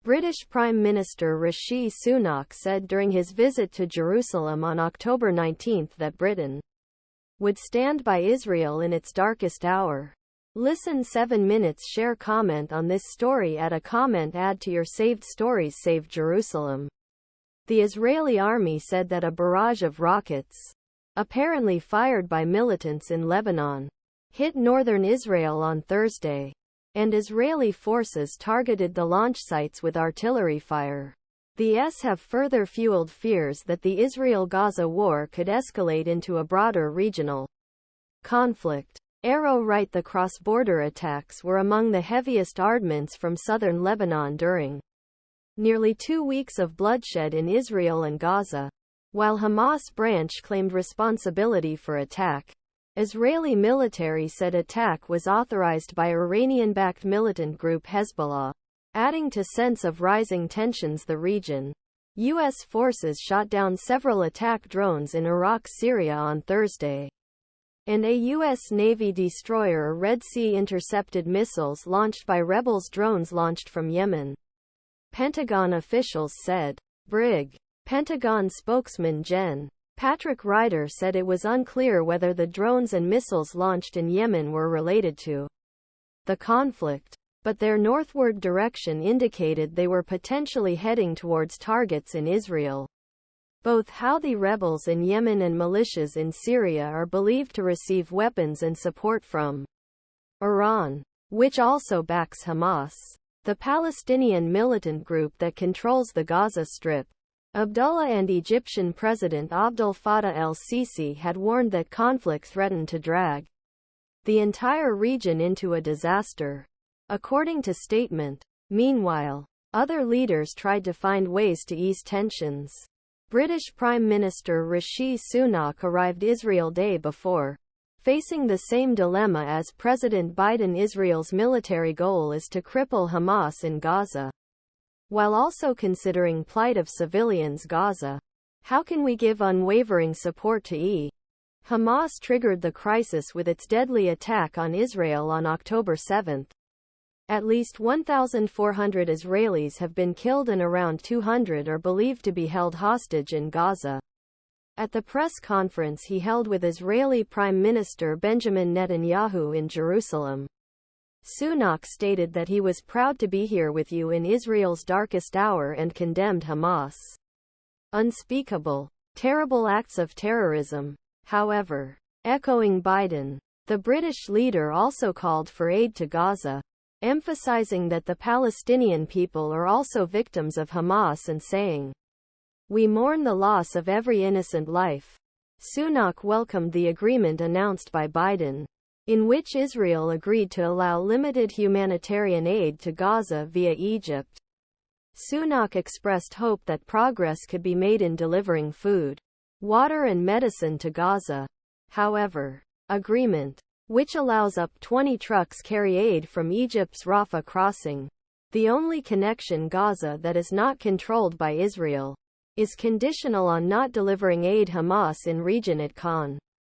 British Prime Minister Rishi Sunak said during his visit to Jerusalem on October 19 that Britain would stand by Israel in its darkest hour. Listen 7 minutes. Share comment on this story. Add a comment. Add to your saved stories. Save Jerusalem. The Israeli army said that a barrage of rockets, apparently fired by militants in Lebanon, hit northern Israel on Thursday, and Israeli forces targeted the launch sites with artillery fire. The S have further fueled fears that the Israel-Gaza war could escalate into a broader regional conflict. ArrowRight. The cross-border attacks were among the heaviest ardments from southern Lebanon during nearly 2 weeks of bloodshed in Israel and Gaza. While Hamas branch claimed responsibility for attack, Israeli military said attack was authorized by Iranian-backed militant group Hezbollah, adding to sense of rising tensions. The region. U.S. forces shot down several attack drones in Iraq Syria on Thursday, and a U.S. Navy destroyer Red Sea intercepted missiles launched by rebels. Drones launched from Yemen, Pentagon officials said. Brig. Pentagon spokesman Gen. Patrick Ryder said it was unclear whether the drones and missiles launched in Yemen were related to the conflict, but their northward direction indicated they were potentially heading towards targets in Israel. Both Houthi rebels in Yemen and militias in Syria are believed to receive weapons and support from Iran, which also backs Hamas, the Palestinian militant group that controls the Gaza Strip. Abdullah and Egyptian President Abdel Fattah el-Sisi had warned that conflict threatened to drag the entire region into a disaster, according to statement. Meanwhile, other leaders tried to find ways to ease tensions. British Prime Minister Rishi Sunak arrived Israel day before, facing the same dilemma as President Biden. Israel's military goal is to cripple Hamas in Gaza, while also considering plight of civilians. Gaza. How can we give unwavering support to Hamas triggered the crisis with its deadly attack on Israel on October 7. At least 1,400 Israelis have been killed and around 200 are believed to be held hostage in Gaza. At the press conference he held with Israeli Prime Minister Benjamin Netanyahu in Jerusalem, Sunak stated that he was proud to be here with you in Israel's darkest hour and condemned Hamas' unspeakable, terrible acts of terrorism. However, echoing Biden, the British leader also called for aid to Gaza, emphasizing that the Palestinian people are also victims of Hamas and saying, "We mourn the loss of every innocent life." Sunak welcomed the agreement announced by Biden, in which Israel agreed to allow limited humanitarian aid to Gaza via Egypt. Sunak expressed hope that progress could be made in delivering food, water and medicine to Gaza. However, agreement, which allows up 20 trucks carry aid from Egypt's Rafah crossing, the only connection Gaza that is not controlled by Israel, is conditional on not delivering aid. Hamas in region. It can